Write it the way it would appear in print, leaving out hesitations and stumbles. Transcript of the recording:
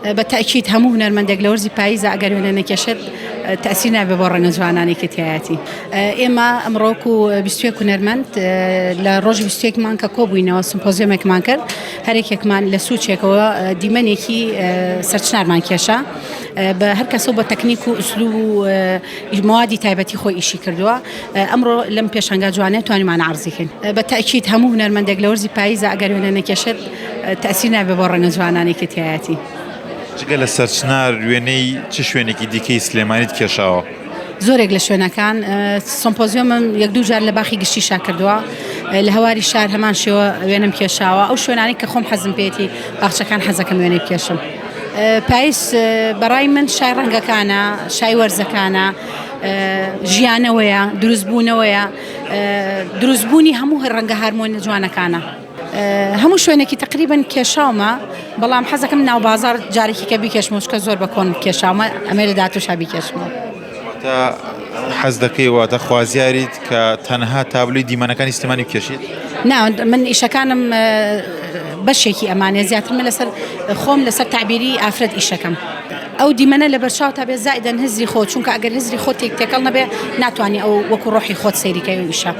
بالتأكيد همو هنرمندێک لە وەرزی پاییزە ئەگەر وێنە نەکێشێت تأثیر نابێ بۆ ڕەنگە جوانانی کە تایەتی. ئێمە ئەمڕۆکو 21 هونەرمەند لە ڕۆژی 21مان کە کۆبووینەوە سمپۆزیۆمێکمان کرد، هەرێکێکمان لە سوچێکەوە دیمەنێکی سەرچنارمان کێشا بە هەر کەسەوە بە تەکنیک و ئوسلوب و موادی تایبەتی خۆی ئیشی کردووە. ئەمڕۆ لەم پێشەنگا جوانێت توانیمان عەرزیکەین. بالتأكيد همو هونەرمەندێک لە وەرزی پاییزە ئەگەر وێنە نەکێشێت تأثیر نابێ بۆ ڕەنگە جوانانی کە تایەتی. جگە لە سەرچنار وێنەی چ شوێنێکی دیکەی سلێمانیت کێشاوە؟ زۆرێک لە شوێنەکان سمپۆزیۆمم یەک دوو جار لە باخی گشتی شا کردووە، لە هەواری شار هەمان شێوە وێنەم کێشاوە، ئەو شوێنانی کە خۆم حەزم پێێتی باخچەکان حەزەکەم وێنەی بکێشم. پاییز بەڕای من شای ڕەنگەکانە، شای وەرزەکانە، ژیانەوەیە، دروستبوونەوەیە، دروستبوونی هەموو ڕەنگە هارمۆنە جوانەکانە. هەموو شوێنێکی تقریبن کێشاومە، بەڵام حەزەکەم ناو بازار جارێکی کە بیکێشمەوە چکە زۆر بە کۆن کێشاومە، ئەمێ لە داهاتووشا بیکێشمەوە. حەز دەکەی واتە خوازیاریت کە تەنها تابلوی دیمەنەکانی سلێمانی بکێشیت؟ نا من ئیشەکانم بەشێکی ئەمانێ زیاتر من لەسەر خۆم لەسەر تعبیری ئافرەت ئیشەکەم. ئەو دیمەنە لە بەرچاو تا بێ زائدەن هزری خۆ، چونکە ئەگەر هزری خۆ تێکەڵ نەبێ ناتوانانی ئەو وەکو ڕۆحی خۆت سەیریکەی و ئیشە.